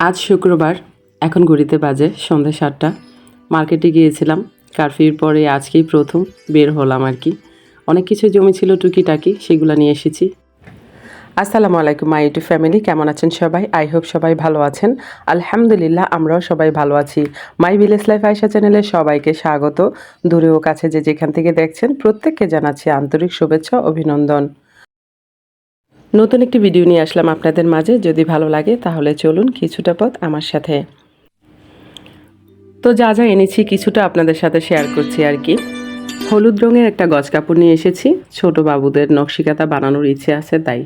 আজ শুক্রবার, এখন ঘড়িতে বাজে সন্ধ্যা ৭টা। মার্কেটে গিয়েছিলাম। কারফিউর পরে আজকেই প্রথম বের হলাম আর কি। অনেক কিছু জমেছিল টুকিটাকি, সেগুলো নিয়ে এসেছি। আসসালামু আলাইকুম মাই ইউটিউব ফ্যামিলি, কেমন আছেন সবাই? আই হোপ সবাই ভালো আছেন। আলহামদুলিল্লাহ, আমরাও সবাই ভালো আছি। মাই ভিলেজ লাইফ আয়েশা চ্যানেলে সবাইকে স্বাগত। দূরে ও কাছে যে যেখান থেকে দেখছেন প্রত্যেককে জানাচ্ছি আন্তরিক শুভেচ্ছা, অভিনন্দন। নতুন একটি ভিডিও নিয়ে আসলাম আপনাদের মাঝে। যদি ভালো লাগে তাহলে চলুন কিছুটা পথ আমার সাথে। তো যা যা এনেছি কিছুটা আপনাদের সাথে শেয়ার করছি আর কি। হলুদ রঙের একটা গজ কাপড় নিয়ে এসেছি, ছোট বাবুদের নকশিকাতা বানানোর ইচ্ছে আছে তাই।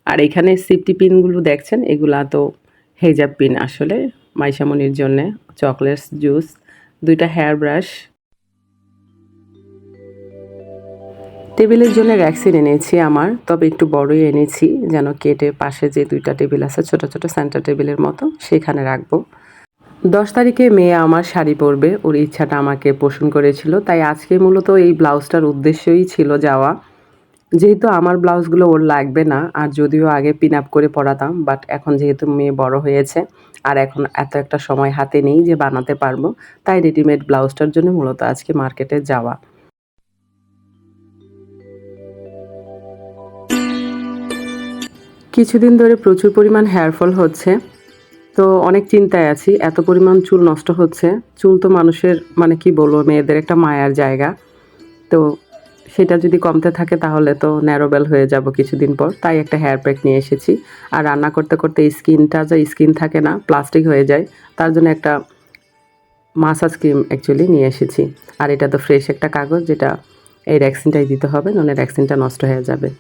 আর এখানে সিফটি পিনগুলো দেখছেন, এগুলা তো হেজাব পিন আসলে, মাইশামনির জন্যে। চকলেটস, জুস, 2টা হেয়ার ব্রাশ। টেবিলের জন্য ভ্যাকসিন এনেছি আমার, তবে একটু বড়ই এনেছি, যেন কেটে পাশে যে 2টা টেবিল আছে ছোট ছোট সেন্টার টেবিলের মতো, সেখানে রাখবো। 10 তারিখে মেয়ে আমার শাড়ি পরবে, ওর ইচ্ছাটা আমাকে পোষণ করেছিল, তাই আজকে মূলত এই ব্লাউজটার উদ্দেশ্যই ছিল যাওয়া। যেহেতু আমার ব্লাউজগুলো ওর লাগবে না, আর যদিও আগে পিন আপ করে পরাতাম, বাট এখন যেহেতু মেয়ে বড় হয়েছে আর এখন এত একটা সময় হাতে নেই যে বানাতে পারবো, তাই রেডিমেড ব্লাউজটার জন্য মূলত আজকে মার্কেটে যাওয়া। কিছুদিন ধরে প্রচুর পরিমাণ হেয়ারফল হচ্ছে, তো অনেক চিন্তায় আছি। এত পরিমাণ চুল নষ্ট হচ্ছে। চুল তো মানুষের মানে কি বলবো, মেয়েদের একটা মায়ার জায়গা। তো সেটা যদি কমতে থাকে তাহলে তো ন্যারোবেল হয়ে যাব কিছুদিন পর, তাই একটা হেয়ার প্যাক নিয়ে এসেছি। আর রান্না করতে করতে স্কিনটা যে স্কিন থাকে না, প্লাস্টিক হয়ে যায়, তার জন্য একটা মাসাজ ক্রিম অ্যাকচুয়ালি নিয়ে এসেছি। আর এটা তো ফ্রেশ একটা কাগজ, যেটা এই ভ্যাকসিনটাই দিতে হবে, নইলে ভ্যাকসিনটা নষ্ট হয়ে যাবে।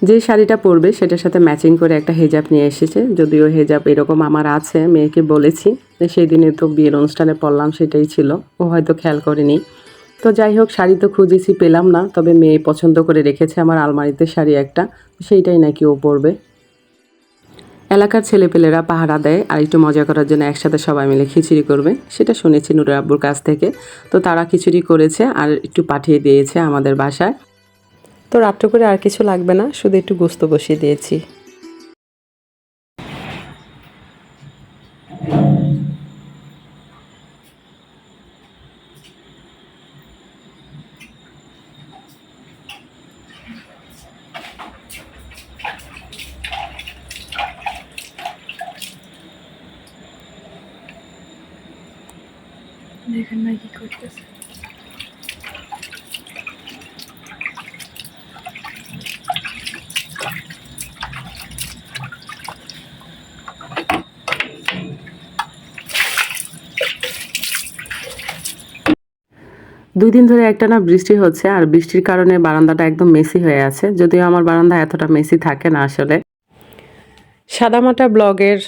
যে শাড়িটা পরবে সেটার সাথে ম্যাচিং করে একটা হেজাব নিয়ে এসেছে, যদিও হেজাব এরকম আমার আছে, মেয়েকে বলেছি। সেই দিনে তো বিয়ের অনুষ্ঠানে পরলাম, সেটাই ছিল, ও হয়তো খেয়াল করেনি। তো যাই হোক, শাড়ি তো খুঁজেছি, পেলাম না, তবে মেয়ে পছন্দ করে রেখেছে আমার আলমারিতে শাড়ি একটা, সেইটাই নাকি ও পরবে। এলাকার ছেলেপেলেরা পাহারা দেয়, আর একটু মজা করার জন্য একসাথে সবাই মিলে খিচুড়ি করবে, সেটা শুনেছি নুরের আব্বুর কাছ থেকে। তো তারা খিচুড়ি করেছে আর একটু পাঠিয়ে দিয়েছে আমাদের বাসায়। তো রাত্র করে আর কিছু লাগবে না, শুধু একটু গোস্ত বসিয়ে দিয়েছি। দেখেন না কি করতেছে। দুই দিন ধরে একটানা বৃষ্টি হচ্ছে, আর বৃষ্টির কারণে বারান্দাটা একদম মেসি হয়ে আছে, যদিও আমার বারান্দা এতটা মেসি থাকে না আসলে। সাদামাটা ব্লগের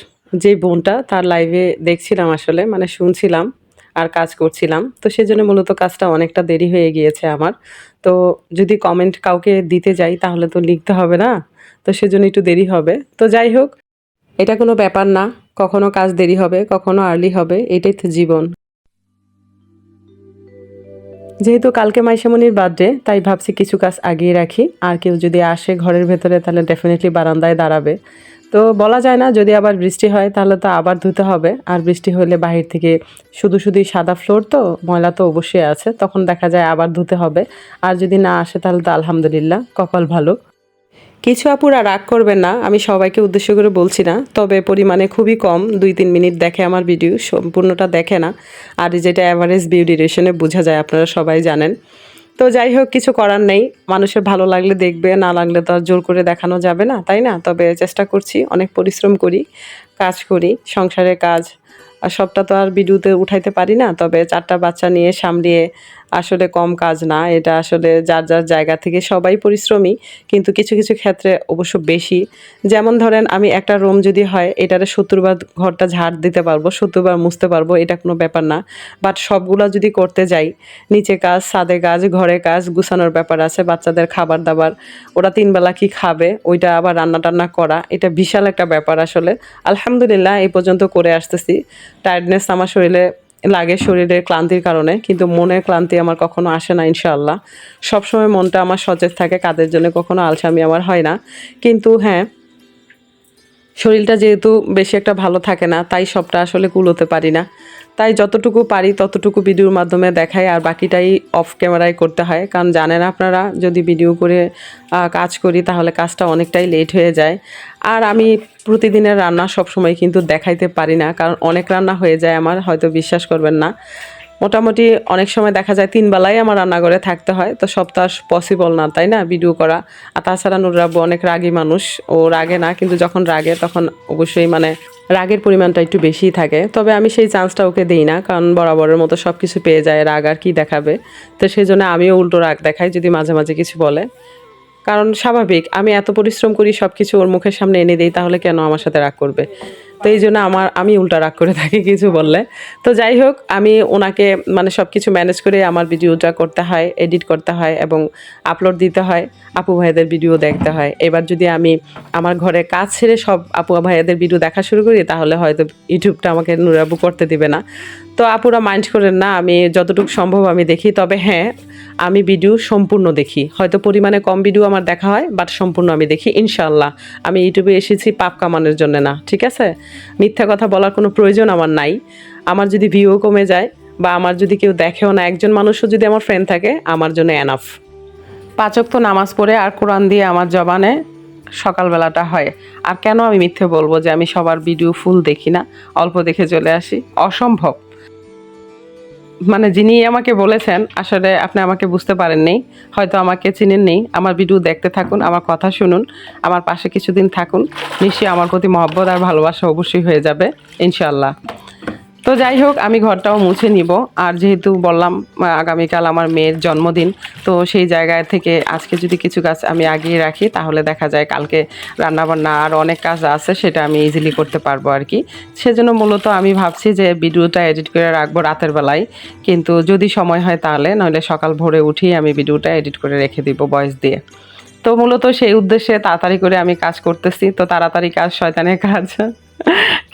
যে বোনটা, তার লাইভে দেখছিলাম আসলে, মানে শুনছিলাম আর কাজ করছিলাম, তো সেজন্য মূলত কাজটা অনেকটা দেরি হয়ে গিয়েছে আমার। তো যদি কমেন্ট কাউকে দিতে যাই তাহলে তো লিখতে হবে না, তো সেজন্য একটু দেরি হবে। তো যাই হোক, এটা কোনো ব্যাপার না, কখনো কাজ দেরি হবে, কখনো আর্লি হবে, এটাই তো জীবন। যেহেতু কালকে মাইশামনির বার্থডে, তাই ভাবছি কিছু কাজ আগিয়ে রাখি, আর কেউ যদি আসে ঘরের ভেতরে তাহলে ডেফিনেটলি বারান্দায় দাঁড়াবে। তো বলা যায় না, যদি আবার বৃষ্টি হয় তাহলে তো আবার ধুতে হবে, আর বৃষ্টি হলে বাহির থেকে শুধু শুধুই সাদা ফ্লোর, তো ময়লা তো অবশ্যই আছে, তখন দেখা যায় আবার ধুতে হবে। আর যদি না আসে তাহলে তো আলহামদুলিল্লাহ, কপাল ভালো। কিছু আপুরা রাগ করবেন না, আমি সবাইকে উদ্দেশ্য করে বলছি না, তবে পরিমাণে খুবই কম, 2-3 মিনিট দেখে আমার ভিডিও, সম্পূর্ণটা দেখে না। আর যেটা অ্যাভারেজ ভিউ ডিউরেশনে বোঝা যায়, আপনারা সবাই জানেন। তো যাই হোক, কিছু করার নেই, মানুষের ভালো লাগলে দেখবে, না লাগলে তো আর জোর করে দেখানো যাবে না, তাই না? তবে চেষ্টা করছি, অনেক পরিশ্রম করি, কাজ করি, সংসারের কাজ, আর সবটা তো আর ভিডিওতে উঠাইতে পারি না, তবে 4টা বাচ্চা নিয়ে সামলিয়ে আসলে কম কাজ না এটা, আসলে যার যার জায়গা থেকে সবাই পরিশ্রমী, কিন্তু কিছু কিছু ক্ষেত্রে অবশ্য বেশি। যেমন ধরেন, আমি একটা রুম যদি হয়, এটারে 70 বার ঘরটা ঝাড় দিতে পারবো, 70 বার মুছতে পারবো, এটা কোনো ব্যাপার না। বাট সবগুলা যদি করতে যাই, নিচে কাজ, ছাদে কাজ, ঘরে কাজ, গুছানোর ব্যাপার আছে, বাচ্চাদের খাবার দাবার, ওরা 3 বেলা কি খাবে, ওইটা আবার রান্না টান্না করা, এটা বিশাল একটা ব্যাপার আসলে। আলহামদুলিল্লাহ এই পর্যন্ত করে আসতেছি। টায়ার্ডনেস আমার শরীরে লাগে, শরীরের ক্লান্তির কারণে, কিন্তু মনের ক্লান্তি আমার কখনো আসে না ইনশাআল্লাহ। সবসময় মনটা আমার সতেজ থাকে, কাদের জন্য কখনো আলসামি আমার হয় না। কিন্তু হ্যাঁ, শরীরটা যেহেতু বেশি একটা ভালো থাকে না, তাই সবটা আসলে কুলোতে পারি না। তাই যতটুকু পারি ততটুকু ভিডিওর মাধ্যমে দেখাই, আর বাকিটাই অফ ক্যামেরায় করতে হয়। কারণ জানেন আপনারা, যদি ভিডিও করে কাজ করি তাহলে কাজটা অনেকটাই লেট হয়ে যায়। আর আমি প্রতিদিনের রান্না সবসময় কিন্তু দেখাইতে পারি না, কারণ অনেক রান্না হয়ে যায় আমার, হয়তো বিশ্বাস করবেন না। মোটামুটি অনেক সময় দেখা যায় 3 বেলাই আমার রান্নাঘরে থাকতে হয়, তো সব তো আর পসিবল না, তাই না, ভিডিও করা। আর তাছাড়া নুরুল আব্বু অনেক রাগী মানুষ, ও রাগে না, কিন্তু যখন রাগে তখন অবশ্যই মানে রাগের পরিমাণটা একটু বেশিই থাকে। তবে আমি সেই চান্সটা ওকে দিই না, কারণ বরাবরের মতো সব কিছু পেয়ে যায়, রাগ আর কি দেখাবে। তো সেই জন্য আমিও উল্টো রাগ দেখাই যদি মাঝে মাঝে কিছু বলে। কারণ স্বাভাবিক, আমি এত পরিশ্রম করি, সব কিছু ওর মুখের সামনে এনে দিই, তাহলে কেন আমার সাথে রাগ করবে? তো এই জন্য আমি উল্টা রাগ করে থাকি কিছু বললে। তো যাই হোক, আমি ওনাকে মানে সব কিছু ম্যানেজ করে আমার ভিডিওটা করতে হয়, এডিট করতে হয় এবং আপলোড দিতে হয়। আপু ভাইয়াদের ভিডিও দেখতে হয়। এবার যদি আমি আমার ঘরে কাজ ছেড়ে সব আপু ভাইয়াদের ভিডিও দেখা শুরু করি, তাহলে হয়তো ইউটিউবটা আমাকে নুরুল আব্বু করতে দিবে না। তো আপুরা মাইন্ড করেন না, আমি যতটুকু সম্ভব আমি দেখি। তবে হ্যাঁ, আমি ভিডিও সম্পূর্ণ দেখি। হয়তো পরিমাণে কম ভিডিও আমার দেখা হয়, বাট সম্পূর্ণ আমি দেখি ইনশাআল্লাহ। আমি ইউটিউবে এসেছি পাপ কামানোর জন্য না, ঠিক আছে? মিথ্যা কথা বলার কোনো প্রয়োজন আমার নাই। আমার যদি ভিউ কমে যায় বা আমার যদি কেউ দেখেও না, একজন মানুষও যদি আমার ফ্রেন্ড থাকে, আমার জন্য এনাফ। 5 ওয়াক্ত নামাজ পড়ে আর কোরআন দিয়ে আমার জবানে সকালবেলাটা হয়। আর কেন আমি মিথ্যে বলবো যে আমি সবার ভিডিও ফুল দেখি না, অল্প দেখে চলে আসি? অসম্ভব। মানে যিনি আমাকে বলেছেন, আসলে আপনি আমাকে বুঝতে পারেননি, হয়তো আমাকে চিনেননি। আমার ভিডিও দেখতে থাকুন, আমার কথা শুনুন, আমার পাশে কিছুদিন থাকুন, নিশ্চয়ই আমার প্রতি মহব্বত আর ভালোবাসা অবশ্যই হয়ে যাবে ইনশাআল্লাহ। তো যাই হোক, আমি ঘরটাও মুছে নিব। আর যেহেতু বললাম আগামীকাল আমার মেয়ের জন্মদিন, তো সেই জায়গায় থেকে আজকে যদি কিছু কাজ আমি আগিয়ে রাখি, তাহলে দেখা যায় কালকে রান্নাবান্না আর অনেক কাজ আছে, সেটা আমি ইজিলি করতে পারবো আর কি। সেজন্য মূলত আমি ভাবছি যে ভিডিওটা এডিট করে রাখবো রাতের বেলায়, কিন্তু যদি সময় হয় তাহলে, নইলে সকাল ভোরে উঠেই আমি ভিডিওটা এডিট করে রেখে দিব ভয়েস দিয়ে। তো মূলত সেই উদ্দেশ্যে তাড়াতাড়ি করে আমি কাজ করতেছি। তো তাড়াতাড়ি কাজ শয়তানের কাজ।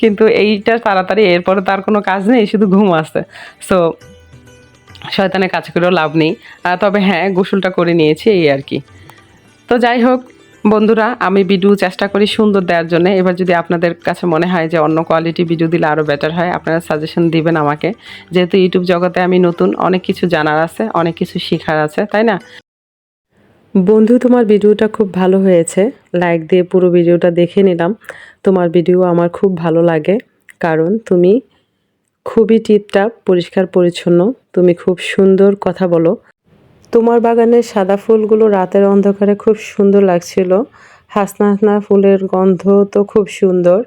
কিন্তু এইটা তাড়াতাড়ি, এরপরে তার কোনো কাজ নেই, শুধু ঘুম আছে। সো শয়তানের কাজ করেও লাভ নেই। তবে হ্যাঁ, গোসলটা করে নিয়েছি এই আর কি। তো যাই হোক বন্ধুরা, আমি ভিডিও চেষ্টা করি সুন্দর দেওয়ার জন্য। এবার যদি আপনাদের কাছে মনে হয় যে অন্য কোয়ালিটি ভিডিও দিলে আরও বেটার হয়, আপনারা সাজেশন দিবেন আমাকে। যেহেতু ইউটিউব জগতে আমি নতুন, অনেক কিছু জানার আছে, অনেক কিছু শেখার আছে, তাই না? বন্ধু, তোমার ভিডিওটা খুব ভালো হয়েছে। লাইক দিয়ে পুরো ভিডিওটা দেখে নিলাম। তোমার ভিডিও আমার খুব ভালো লাগে, কারণ তুমি খুবই টিপটাপ, পরিষ্কার পরিচ্ছন্ন। তুমি খুব সুন্দর কথা বলো। তোমার বাগানের সাদা ফুলগুলো রাতের অন্ধকারে খুব সুন্দর লাগছিল। হাসনা হাসনা ফুলের গন্ধ তো খুব সুন্দর।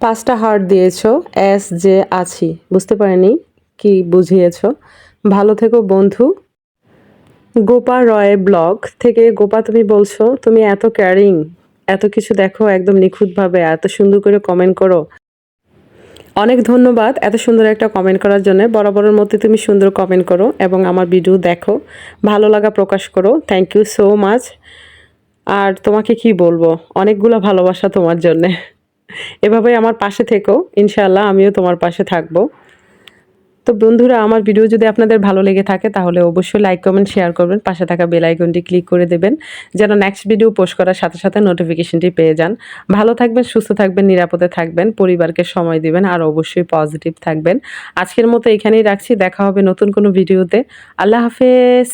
5টা হার্ট দিয়েছো, এস যে আছি, বুঝতে পারিনি কি বুঝিয়েছো। ভালো থেকো বন্ধু। গোপা রয় ব্লগ থেকে। গোপা, তুমি বলছো তুমি এত কেয়ারিং, এত কিছু দেখো একদম নিখুঁতভাবে, এত সুন্দর করে কমেন্ট করো। অনেক ধন্যবাদ এত সুন্দর একটা কমেন্ট করার জন্য। বরাবরের মধ্যে তুমি সুন্দর কমেন্ট করো এবং আমার ভিডিও দেখো, ভালো লাগা প্রকাশ করো। Thank you so much. আর তোমাকে কি বলবো, অনেকগুলো ভালোবাসা তোমার জন্যে। এভাবেই আমার পাশে থেকো, ইনশাআল্লাহ আমিও তোমার পাশে থাকবো। তো বন্ধুরা, আমার ভিডিও যদি আপনাদের ভালো লেগে থাকে, তাহলে অবশ্যই লাইক কমেন্ট শেয়ার করবেন, পাশে থাকা বেল আইকনটি ক্লিক করে দেবেন, যেন নেক্সট ভিডিও পোস্ট করার সাথে সাথে নোটিফিকেশনটি পেয়ে যান। ভালো থাকবেন, সুস্থ থাকবেন, নিরাপদে থাকবেন, পরিবারকে সময় দিবেন, আর অবশ্যই পজিটিভ থাকবেন। আজকের মতো এখানেই রাখছি, দেখা হবে নতুন কোনো ভিডিওতে। আল্লাহ হাফেজ।